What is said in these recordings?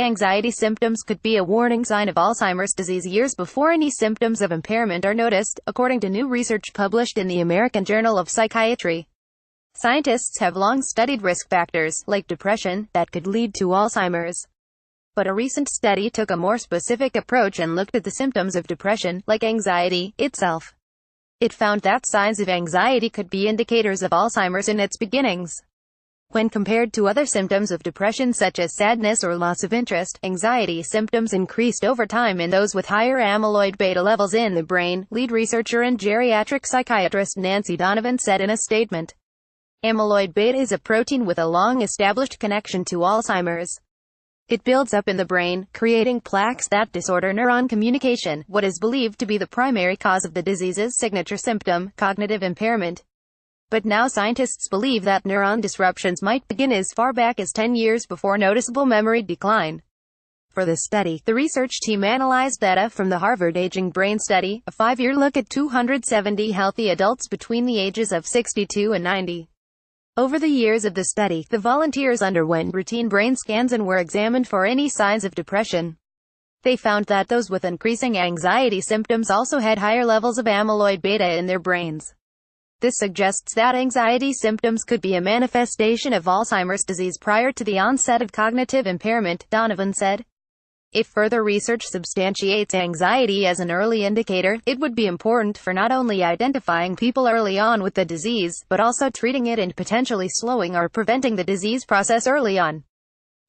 Anxiety symptoms could be a warning sign of Alzheimer's disease years before any symptoms of impairment are noticed, according to new research published in the American Journal of Psychiatry. Scientists have long studied risk factors, like depression, that could lead to Alzheimer's. But a recent study took a more specific approach and looked at the symptoms of depression, like anxiety, itself. It found that signs of anxiety could be indicators of Alzheimer's in its beginnings. When compared to other symptoms of depression such as sadness or loss of interest, anxiety symptoms increased over time in those with higher amyloid beta levels in the brain, lead researcher and geriatric psychiatrist Nancy Donovan said in a statement. Amyloid beta is a protein with a long-established connection to Alzheimer's. It builds up in the brain, creating plaques that disorder neuron communication, what is believed to be the primary cause of the disease's signature symptom, cognitive impairment. But now scientists believe that neuron disruptions might begin as far back as 10 years before noticeable memory decline. For this study, the research team analyzed data from the Harvard Aging Brain Study, a 5-year look at 270 healthy adults between the ages of 62 and 90. Over the years of the study, the volunteers underwent routine brain scans and were examined for any signs of depression. They found that those with increasing anxiety symptoms also had higher levels of amyloid beta in their brains. This suggests that anxiety symptoms could be a manifestation of Alzheimer's disease prior to the onset of cognitive impairment, Donovan said. If further research substantiates anxiety as an early indicator, it would be important for not only identifying people early on with the disease, but also treating it and potentially slowing or preventing the disease process early on.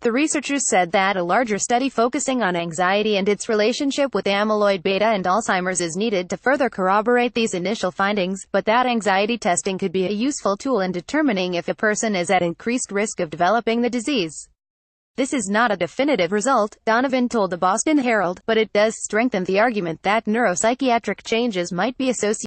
The researchers said that a larger study focusing on anxiety and its relationship with amyloid beta and Alzheimer's is needed to further corroborate these initial findings, but that anxiety testing could be a useful tool in determining if a person is at increased risk of developing the disease. This is not a definitive result, Donovan told the Boston Herald, but it does strengthen the argument that neuropsychiatric changes might be associated